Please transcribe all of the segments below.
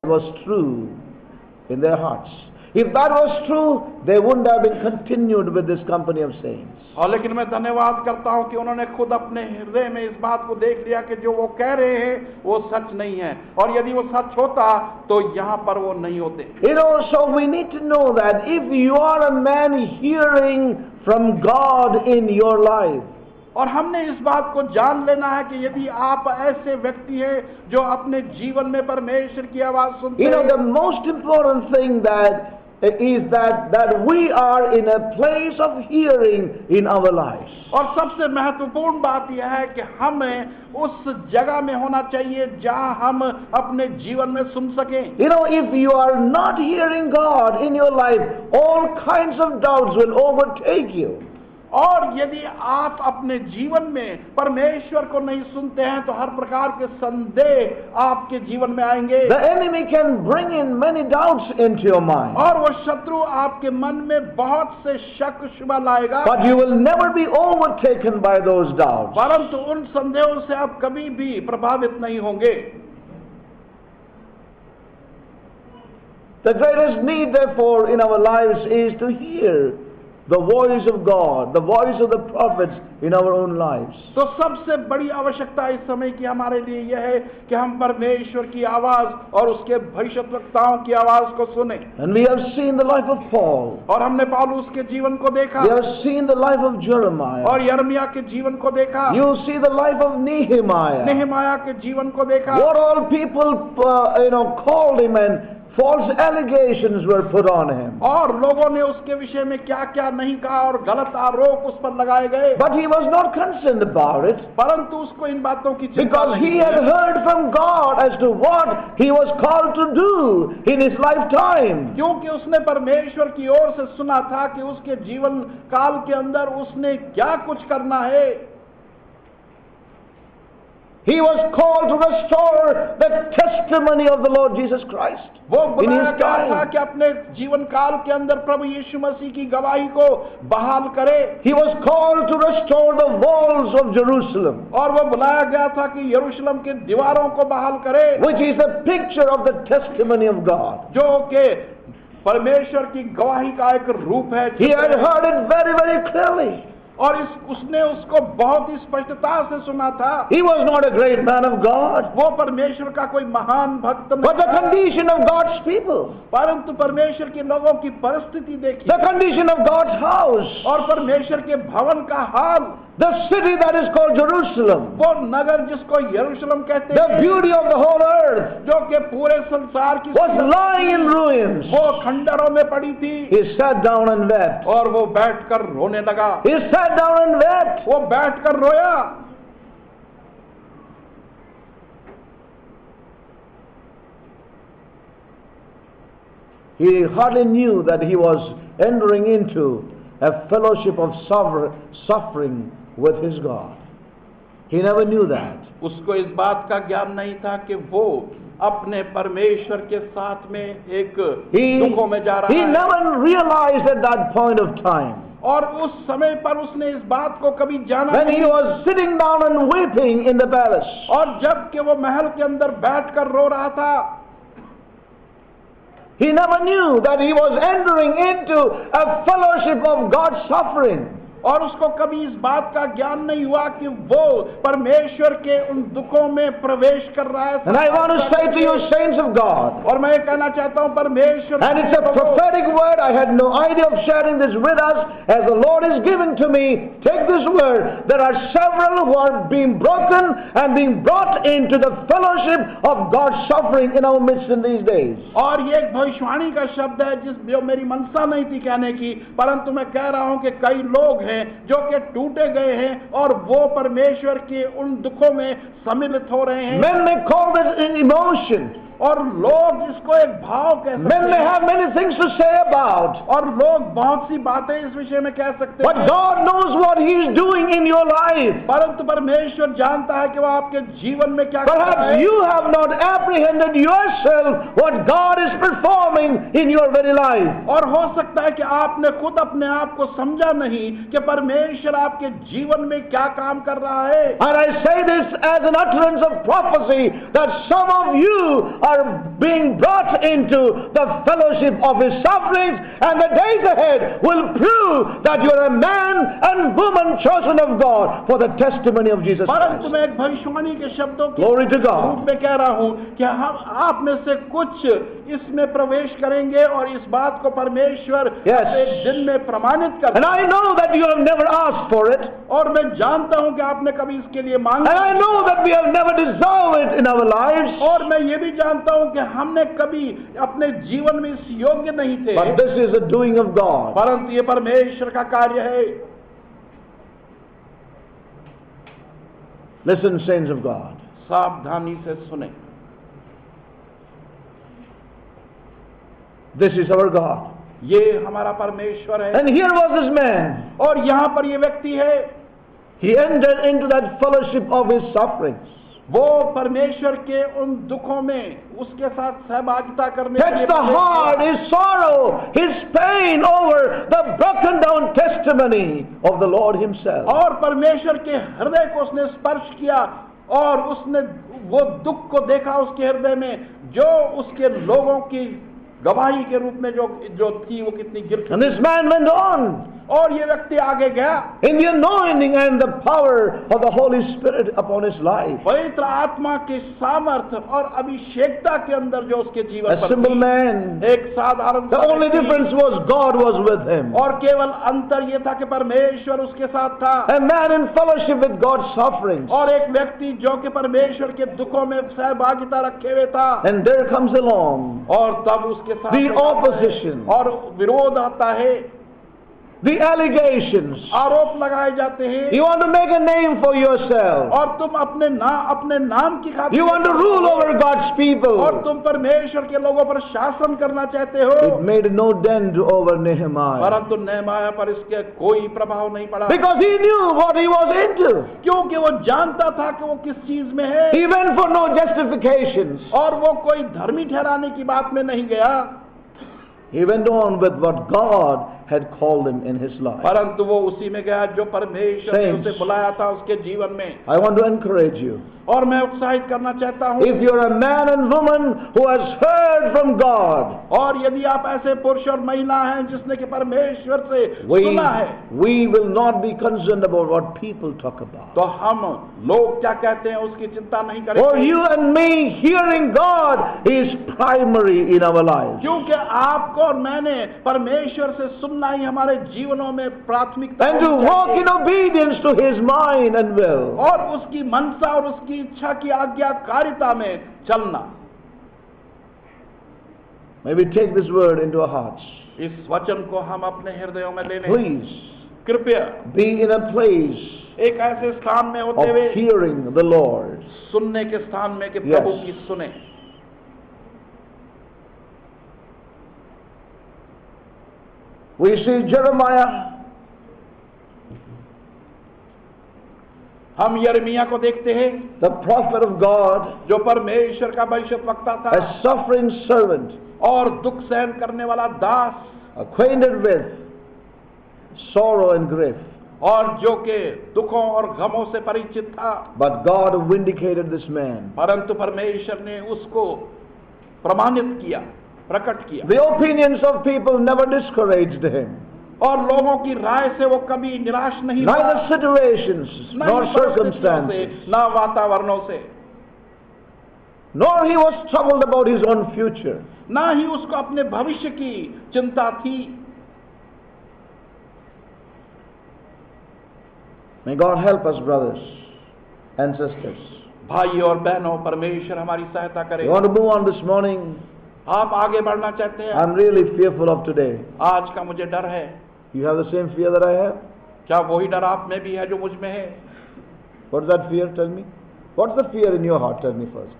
was true in their hearts. If that was true, they wouldn't have been continued with this company of saints. और लेकिन मैं धन्यवाद करता हूं कि उन्होंने खुद अपने हृदय में इस बात को देख लिया कि जो वो कह रहे हैं वो सच नहीं है, और यदि वो सच होता तो यहाँ पर वो नहीं होते। You know, so we need to know that if you are a man hearing from God in your life, और हमने इस बात को जान लेना है कि यदि आप ऐसे व्यक्ति हैं जो अपने जीवन में परमेश्वर की आवाज सुनते you know, हैं, the most important thing that is that we are in a place of hearing in our lives. और सबसे महत्वपूर्ण बात यह है कि हमें उस जगह में होना चाहिए जहां हम अपने जीवन में सुन सकें। You know, if you are not hearing God in your life, all kinds of doubts will overtake you. और यदि आप अपने जीवन में परमेश्वर को नहीं सुनते हैं तो हर प्रकार के संदेह आपके जीवन में आएंगे। The enemy can bring in many doubts into your mind, और वो शत्रु आपके मन में बहुत से शक शुबा लाएगा, but you will never be overtaken by those doubts. परंतु उन संदेहों से आप कभी भी प्रभावित नहीं होंगे। The greatest need, therefore, in our lives is to hear the voice of God, the voice of the prophets in our own lives. तो सबसे बड़ी आवश्यकता इस समय की हमारे लिए यह है कि हम परमेश्वर की आवाज और उसके भविष्यद्वक्ताओं की आवाज को सुने। And we have seen the life of Paul. और हमने पौलुस के जीवन को देखा, We have seen the life of Jeremiah. और यिर्मयाह के जीवन को देखा, You see the life of Nehemiah. नेहमाया के जीवन को देखा। What all people, called him, and false allegations were put on him. और लोगों ने उसके विषय में क्या क्या नहीं कहा और गलत आरोप उस पर लगाए गए, But he was not concerned about it, परंतु उसको इन बातों की चिंता because नहीं he had थी, heard from God as to what he was called to do in his lifetime. क्योंकि उसने परमेश्वर की ओर से सुना था कि उसके जीवन काल के अंदर उसने क्या कुछ करना है। He was called to restore the testimony of the Lord Jesus Christ वो in बुलाया his गया था time. कि अपने जीवन काल के अंदर प्रभु यीशु मसीह की गवाही को बहाल करे, He was called to restore the walls of Jerusalem, और वो बुलाया गया था कि यरूशलेम की दीवारों को बहाल करे, which is a picture of the testimony of God. जो कि परमेश्वर की गवाही का एक रूप है। He had heard it very, very clearly. और उसने उसको बहुत ही स्पष्टता से सुना था। He was not a great man of God, वो परमेश्वर का कोई महान भक्त but the नहीं था, condition of God's people, परंतु परमेश्वर के लोगों की परिस्थिति देखी, the condition of God's house, और परमेश्वर के भवन का हाल, the city that is called Jerusalem, वो नगर जिसको यरूशलेम कहते the हैं, beauty of the whole earth, जो कि पूरे संसार की was lying in ruins. वो खंडरों में पड़ी थी, He sat down and wept. और वो बैठकर रोने लगा। He sat down and wept. वो बैठकर रोया। He hardly knew that he was entering into a fellowship of suffering with his God. He never knew that. उसको इस बात का ज्ञान नहीं था कि वो अपने परमेश्वर के साथ में एक दुखों में जा He रहा है, never realized at that point of time, और उस समय पर उसने इस बात को कभी जाना when he नहीं, was sitting down and weeping in the palace. और जब कि वो महल के अंदर बैठकर रो रहा था, He never knew that he was entering into a fellowship of God's suffering. और उसको कभी इस बात का ज्ञान नहीं हुआ कि वो परमेश्वर के उन दुखों में प्रवेश कर रहा है। And I want to say to you, saints of God, और मैं ये कहना चाहता हूँ परमेश्वर, and it's a prophetic word. I had no idea of sharing this with us. As the Lord is giving to me, take this word. There are several who are being broken and being brought into the fellowship of God's suffering in our midst in these days. और ये एक भविष्यवाणी का शब्द है जो मेरी मनसा नहीं थी कहने की, परंतु मैं कह रहा हूँ कि कई लोग हैं जो कि टूटे गए हैं और वो परमेश्वर के उन दुखों में सम्मिलित हो रहे हैं। Men may call this an emotion. और लोग इसको एक भाव कह सकते Men may हैं, have many things to say about. और लोग बहुत सी बातें इस विषय में कह सकते But हैं, God knows what He is doing in your life. परंतु परमेश्वर जानता है कि वो आपके जीवन में क्या कर रहा Perhaps है। you have not apprehended yourself what God is performing in your very life. और हो सकता है कि आपने खुद अपने आप को समझा नहीं कि परमेश्वर आपके जीवन में क्या काम कर रहा है। And I say this as an utterance of prophecy that some of you are being brought into the fellowship of His sufferings, and the days ahead will prove that you are a man and woman chosen of God for the testimony of Jesus परंतु Christ. मैं एक भविष्यवाणी के शब्दों के Glory to God. रूप में कह रहा हूं कि हम आप में से कुछ इसमें प्रवेश करेंगे और इस बात को परमेश्वर Yes. एक दिन में प्रमाणित कर And I know that you have never asked for it, और मैं जानता हूं कि आपने कभी इसके लिए and मांगा I know that we have never deserved it in our lives, और मैं ये भी जानता हूं कि हमने कभी अपने जीवन में इस योग्य नहीं थे, but this is the doing of God. परंतु ये परमेश्वर का कार्य है। Listen, saints of God. सावधानी से सुने, This is our God. ये हमारा परमेश्वर है। And here was this man. और यहाँ पर ये व्यक्ति है, He entered into that fellowship of His sufferings. वो परमेश्वर के उन दुखों में उसके साथ सहभागिता करने के लिए Touch the प्रवेश किया। heart, His sorrow, His pain over the broken down testimony of the Lord Himself. और परमेश्वर के हृदय को उसने स्पर्श किया और उसने वो दुख को देखा उसके हृदय में, जो उसके लोगों की गवाही के रूप में जो थी वो कितनी गिर And this man went on और ये व्यक्ति आगे गया in the anointing and the power of the Holy Spirit upon his life. पवित्र आत्मा के सामर्थ और अभिषेकता के अंदर जो उसके जीवन A पर simple थी। man. एक साधारण The only difference was God was with him. और केवल अंतर ये था कि परमेश्वर उसके साथ था। A man in fellowship with God's sufferings. और एक व्यक्ति जो कि परमेश्वर के दुखों में सहभागिता रखे हुए था, And there comes along और तब उसके साथ the opposition, और विरोध आता है, the allegations. आरोप लगाए जाते हैं, You want to make a name for yourself. और तुम अपने नाम की खातिर You want to rule over God's और people. तुम परमेश्वर के लोगों पर शासन करना चाहते हो, It made no dent over Nehemiah. परंतु नेहमाया पर इसके कोई प्रभाव नहीं पड़ा, Because he knew what he was into. क्योंकि वो जानता था कि वो किस चीज में है He went for no justifications. और वो कोई धर्मी ठहराने की बात में नहीं गया, He went on with what God had called him in his life. परंतु वो उसी में गया जो परमेश्वर ने Saints. उसे बुलाया था उसके जीवन में। I want to encourage you. और मैं उत्साहित करना चाहता हूँ, If you're a man and woman who has heard from God, और यदि आप ऐसे पुरुष और महिला हैं जिसने कि परमेश्वर से सुना है, we will not be concerned about what people talk about. तो हम लोग क्या कहते हैं उसकी चिंता नहीं For करेंगे, you and me, hearing God is primary in our lives. क्योंकि आपको और मैंने परमेश्वर से सुनना ही हमारे जीवनों में प्राथमिकता And to होनी walk चाहिए। in obedience to His mind and will. और उसकी मनसा और उसकी इच्छा की आज्ञाकारिता में चलना। May we take this word into our hearts. इस वचन को हम अपने हृदयों में ले लें। Please कृपया be in a place एक ऐसे स्थान में होते of हुए hearing the Lord. सुनने के स्थान में कि Yes. प्रभु की सुने। We see Jeremiah. हम यिर्मयाह को देखते हैं The prophet of God, जो परमेश्वर का भविष्यद्वक्ता था a suffering servant, और दुख सहन करने वाला दास, acquainted with sorrow and grief. और जो के दुखों और गमों से परिचित था, But God vindicated this man. परंतु परमेश्वर ने उसको प्रमाणित किया, प्रकट किया, The opinions of people never discouraged him. और लोगों की राय से वो कभी निराश नहीं हुआ, Neither situations न nor ही परिस्थितियों से, circumstances. न वातावरणों से, Nor he was troubled about his own future. न ही उसको अपने भविष्य की चिंता थी। May God help us, brothers and sisters. भाई और बहनों, परमेश्वर हमारी सहायता करे। You want to move on this morning? आप आगे बढ़ना चाहते हैं? I'm really fearful of today. आज का मुझे डर है। You have the same fear that I have? क्या वही डर आप में भी है जो मुझ में है? What's that fear? Tell me. What's the fear in your heart? Tell me first.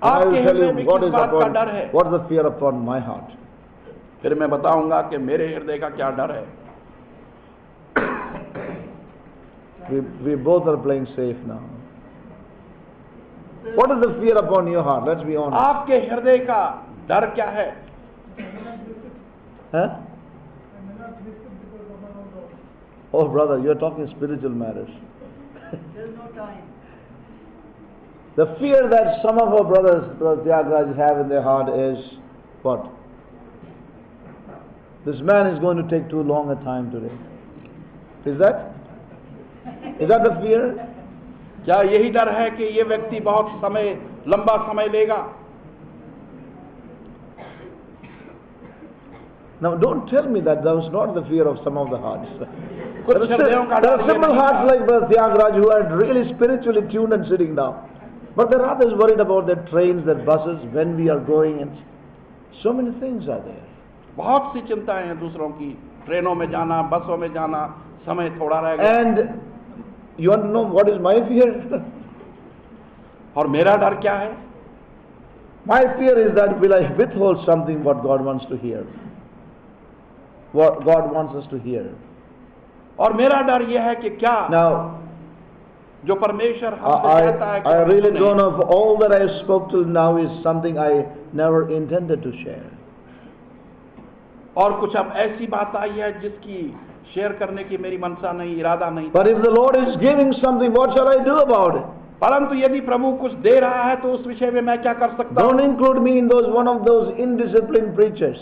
And I आपके will tell हृदय you में what किस is बात का upon, डर है? what's the fear upon my heart. फिर मैं बताऊंगा कि मेरे हृदय का क्या डर है। We both are playing safe now. What is the fear upon your heart? Let's be honest. आपके हृदय का डर क्या है? Huh? Oh, brother, you're talking spiritual matters. The fear that some of our brothers, Brother Tyagaraja, have in their heart is what? This man is going to take too long a time today. Is that the fear? क्या यही डर है कि ये व्यक्ति बहुत लंबा समय लेगा? Now don't tell me that was not the fear of some of the hearts. कुछ हृदयों का There डर are ये simple नहीं hearts था। like Brother Tyagaraja who are really spiritually tuned and sitting down. But there are others worried about their trains, their buses, when we are going, and so many things are there. बहुत सी चिंताएं हैं दूसरों की, ट्रेनों में जाना, बसों में जाना, समय थोड़ा रह गया। And you want to know what is my fear? और मेरा डर क्या है? My fear is that will I withhold something what God wants to hear? What God wants us to hear. और मेरा डर यह है कि क्या Now, जो परमेश्वर हमसे कहता है कि I हम really सुनें। don't know if all that I spoke till now is something I never intended to share. और कुछ अब ऐसी बात आई है जिसकी शेयर करने की मेरी मनसा नहीं, इरादा नहीं। But if the Lord is giving something, what shall I do about it? परंतु यदि प्रभु कुछ दे रहा है तो उस विषय में मैं क्या कर सकता Don't हूँ? include me in one of those indisciplined preachers.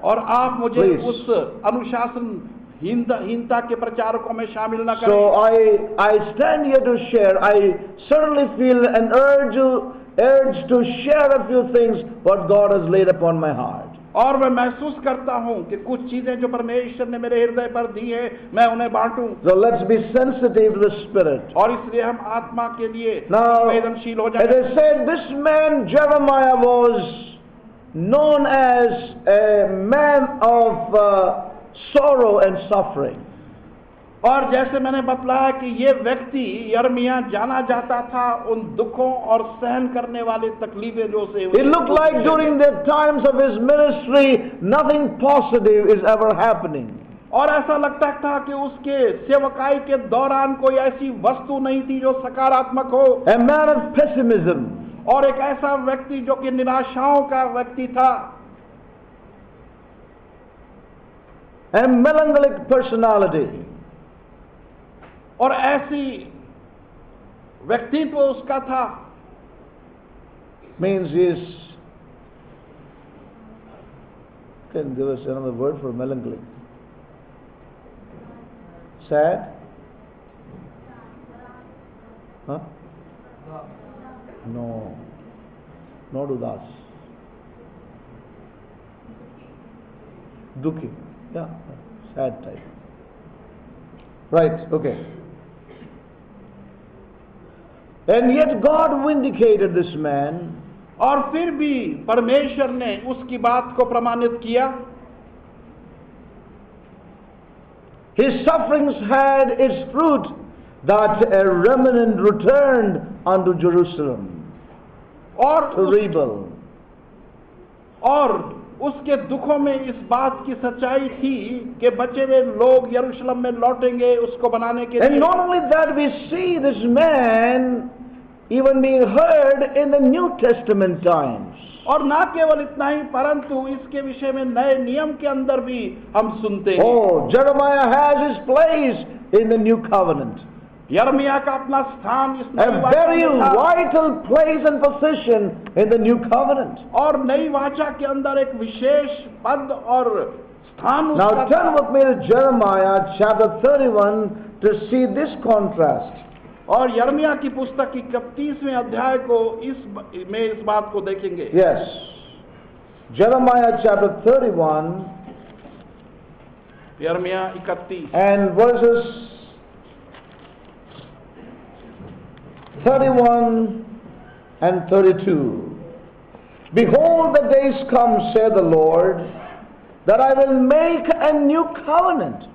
और आप मुझे Please. उस अनुशासनहीनता के प्रचारकों में शामिल न करें। So I stand here to share. I certainly feel an urge to share a few things what God has laid upon my heart. और मैं महसूस करता हूं कि कुछ चीजें जो परमेश्वर ने मेरे हृदय पर दी है मैं उन्हें बांटूं। So let's be sensitive to the Spirit. और इसलिए हम आत्मा के लिए Now, संवेदनशील हो as जाएं। I said, this man Jeremiah was known as a man of sorrow and suffering. और जैसे मैंने बतलाया कि ये व्यक्ति यर्मिया जाना जाता था उन दुखों और सहन करने वाले तकलीफें जो से It looked like during the times of his ministry, nothing positive is ever happening. और ऐसा लगता था कि उसके सेवकाई के दौरान कोई ऐसी वस्तु नहीं थी जो सकारात्मक हो। A man of pessimism. और एक ऐसा व्यक्ति जो कि निराशाओं का व्यक्ति था। A melancholic personality. और ऐसी व्यक्तित्व उसका था। Means he is. Can give us another word for melancholic? Sad? Huh? No. Not udas. Dukhi. Yeah. Sad type. Right. Okay. And yet God vindicated this man. और फिर भी परमेश्वर ने उसकी बात को प्रमाणित किया। His sufferings had its fruit that a remnant returned unto Jerusalem to rebuild. और उसके दुखों में इस बात की सच्चाई थी कि बचे हुए लोग यरूशलेम में लौटेंगे उसको बनाने के And लिए। not only that, we see this man even being heard in the New Testament times. और ना केवल इतना ही परंतु इसके विषय में नए नियम के अंदर भी हम सुनते हैं। Oh, Jeremiah has his place in the New Covenant. यर्मिया का अपना स्थान इस A नई वाचा very में था। vital place and position in the New Covenant. और नई वाचा के अंदर एक विशेष पद और स्थान Now उसका turn था। with me to Jeremiah chapter 31 to see this contrast. और यर्मिया की पुस्तक की 31वें अध्याय को इस बात को देखेंगे। Yes. Jeremiah chapter 31 यर्मिया 31 and verses 31 and 32. Behold, the days come, saith the Lord, that I will make a new covenant.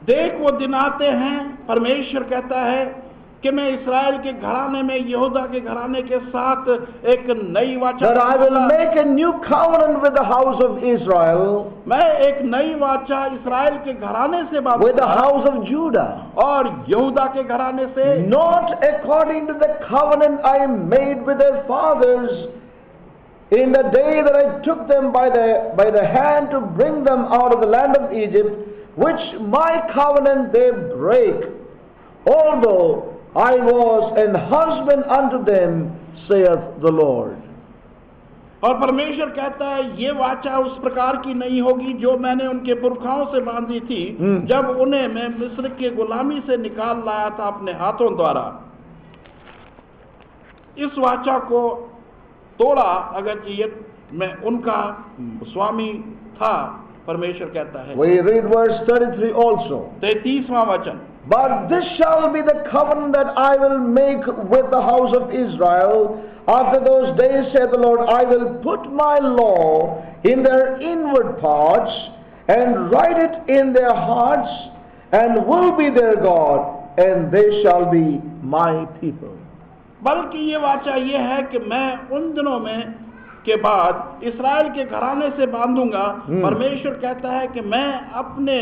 देख वो दिन आते हैं, परमेश्वर कहता है कि मैं इस्राएल के घराने में यहूदा के घराने के साथ एक नई वाचा That I will make a new covenant with the house of Israel, मैं एक नई वाचा इस्राएल के घराने से बात with the house of Judah. और यहूदा के घराने से, Not according to the covenant I made with their fathers in the day that I took them by the hand to bring them out of the land of Egypt, which my covenant they break, although I was an husband unto them, saith the Lord. और परमेश्वर कहता है ये वाचा उस प्रकार की नहीं होगी जो मैंने उनके पुरखाओं से बांधी थी जब उन्हें मैं मिस्र के गुलामी से निकाल लाया था अपने हाथों द्वारा। इस वाचा को तोड़ा अगर ये मैं उनका स्वामी था, परमेश्वर कहता है। We read verse 33 also. 33वां वचन, But this shall be the covenant that I will make with the house of Israel. After those days, saith the Lord, I will put my law in their inward parts, and write it in their hearts, and will be their God, and they shall be my people. बल्कि ये वाचा ये है कि मैं उन दिनों में के बाद इस्राएल के घराने से बांधूंगा। परमेश्वर कहता है कि मैं अपने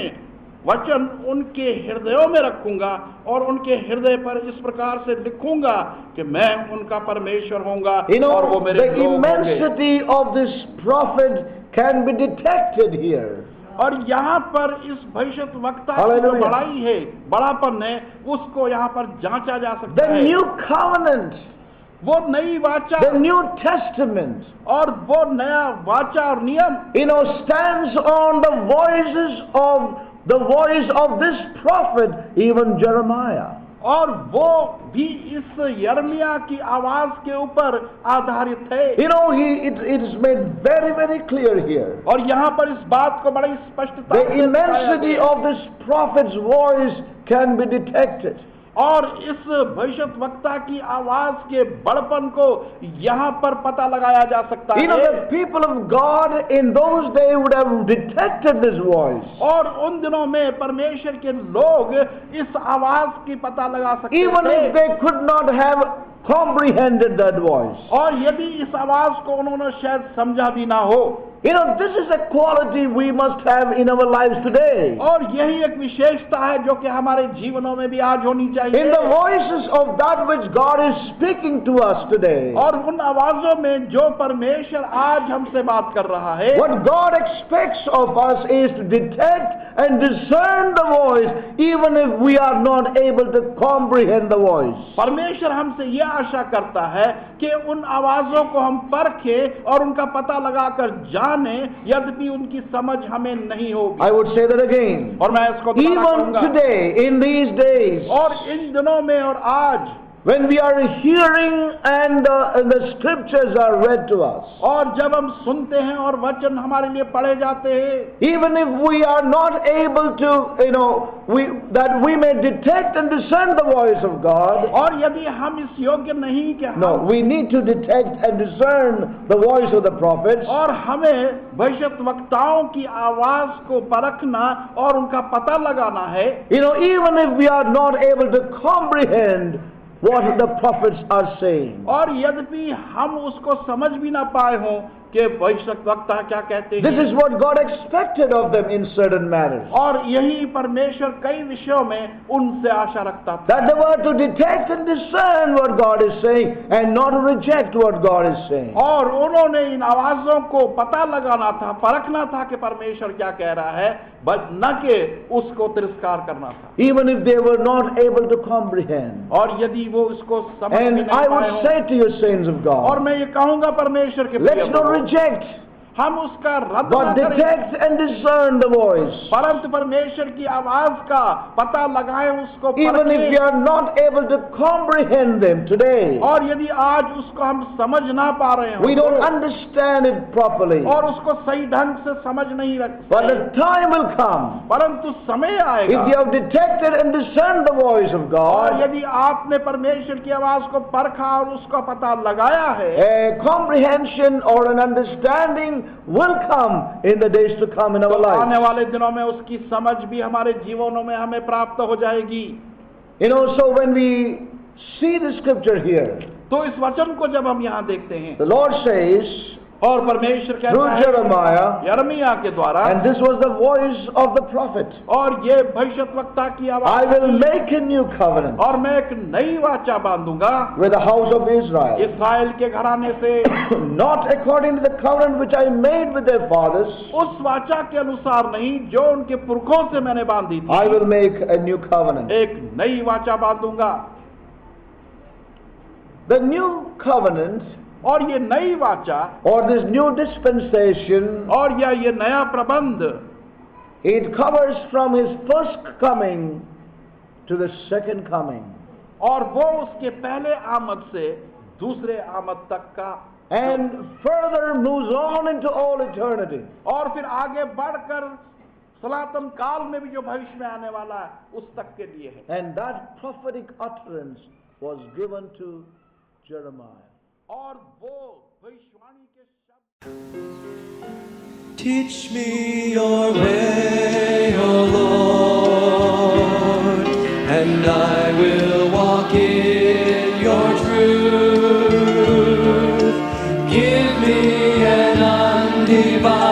वचन उनके हृदयों में रखूंगा और उनके हृदय पर इस प्रकार से लिखूंगा कि मैं उनका परमेश्वर होऊंगा और वो मेरे लोग होंगे। The immensity of this prophet can be detected here. और यहाँ पर इस भविष्यद्वक्ता की जो बड़ाई है, बड़ापन है, उसको यहाँ पर जांचा जा सकता है। The new covenant, वो नई वाचा, the New Testament, और वो नया वाचा और नियम, stands on the voice of this prophet, even Jeremiah. और वो भी इस यर्मिया की आवाज के ऊपर आधारित है। It is made very, very clear here. और यहाँ पर इस बात को बड़ी स्पष्टता से The immensity of this prophet's voice can be detected. और इस भविष्यद्वक्ता की आवाज के बड़पन को यहाँ पर पता लगाया जा सकता है। The people of God in those days would have detected this voice. और उन दिनों में परमेश्वर के लोग इस आवाज की पता लगा सकते थे। Even if they could not have comprehended that voice. और यदि इस आवाज को उन्होंने शायद समझा भी ना हो। This is a quality we must have in our lives today. और यही एक विशेषता है जो कि हमारे जीवनों में भी आज होनी चाहिए। In the voices of that which God is speaking to us today. और उन आवाजों में जो परमेश्वर आज हमसे बात कर रहा है। What God expects of us is to detect and discern the voice, even if we are not able to comprehend the voice. परमेश्वर हमसे यह आशा करता है कि उन आवाजों को हम परखें और उनका पता लगाकर जाने, यद्यपि उनकी समझ हमें नहीं होगी। I would say that again. और मैं इसको दोबारा Even कहूंगा। today, in these days, और इन दिनों में और आज, when we are hearing and the scriptures are read to us, और जब हम सुनते हैं और वचन हमारे लिए पढ़े जाते हैं, even if we are not able to, that we may detect and discern the voice of God. और यदि हम इस योग्य नहीं कि No, we need to detect and discern the voice of the prophets. और हमें भविष्यद्वक्ताओं की आवाज को परखना और उनका पता लगाना है। Even if we are not able to comprehend what the prophets are saying. और यद्यपि हम उसको समझ भी ना पाए हों कि भविष्यद्वक्ता क्या कहते हैं। This is what God expected of them in certain matters. और यही परमेश्वर कई विषयों में उनसे आशा रखता था। That they were to detect and discern what God is saying and not to reject what God is saying. और उन्होंने इन आवाजों को पता लगाना था, परखना था कि परमेश्वर क्या कह रहा है, बस न कि उसको तिरस्कार करना था। Even if they were not able to comprehend. और यदि वो इसको समझ भी नहीं And I पाए would say to you, saints of और God, मैं ये कहूंगा परमेश्वर के let's not reject, हम उसका रद्द but न करें, detect and discern the voice. परंतु परमेश्वर की आवाज का पता लगाएं, उसको Even if we परखें। are not able to comprehend them today, और यदि आज उसको हम समझ ना पा रहे we हो don't understand it properly, और उसको सही ढंग से समझ नहीं but रखते, the time will come, परंतु समय if आएगा you have detected and discerned the voice of और God, यदि आपने परमेश्वर की आवाज को परखा और उसका पता लगाया है, a comprehension or an understanding will come in the days to come in our तो आने lives. वाले दिनों में उसकी समझ भी हमारे जीवनों में हमें प्राप्त हो जाएगी। So when we see the scripture here, तो इस वचन को जब हम यहाँ देखते हैं, the Lord says, और परमेश्वर कहता through है Jeremiah, यिर्मयाह के द्वारा, and this was the voice of the prophet. और ये भविष्यद्वक्ता की I आवाज, will make a new covenant और मैं एक नई वाचा बांधूंगा with the house of Israel, इस्राएल के घराने से, not according to the covenant which I made with their fathers. उस वाचा के अनुसार नहीं जो उनके पुरखों से मैंने बांधी थी, I will make a new covenant. एक नई वाचा बांधूंगा। The new covenant, और ये नई वाचा, or this new dispensation, और या ये नया प्रबंध, it covers from his first coming to the second coming, और वो उसके पहले आमद से दूसरे आमद तक का, and further moves on into all eternity. और फिर आगे बढ़कर सनातन काल में भी जो भविष्य में आने वाला है उस तक के लिए है। And that prophetic utterance was given to Jeremiah. और वो भविष्यवाणी के शब्द, Teach me your way, O Lord, and I will walk in your truth. Give me an undivided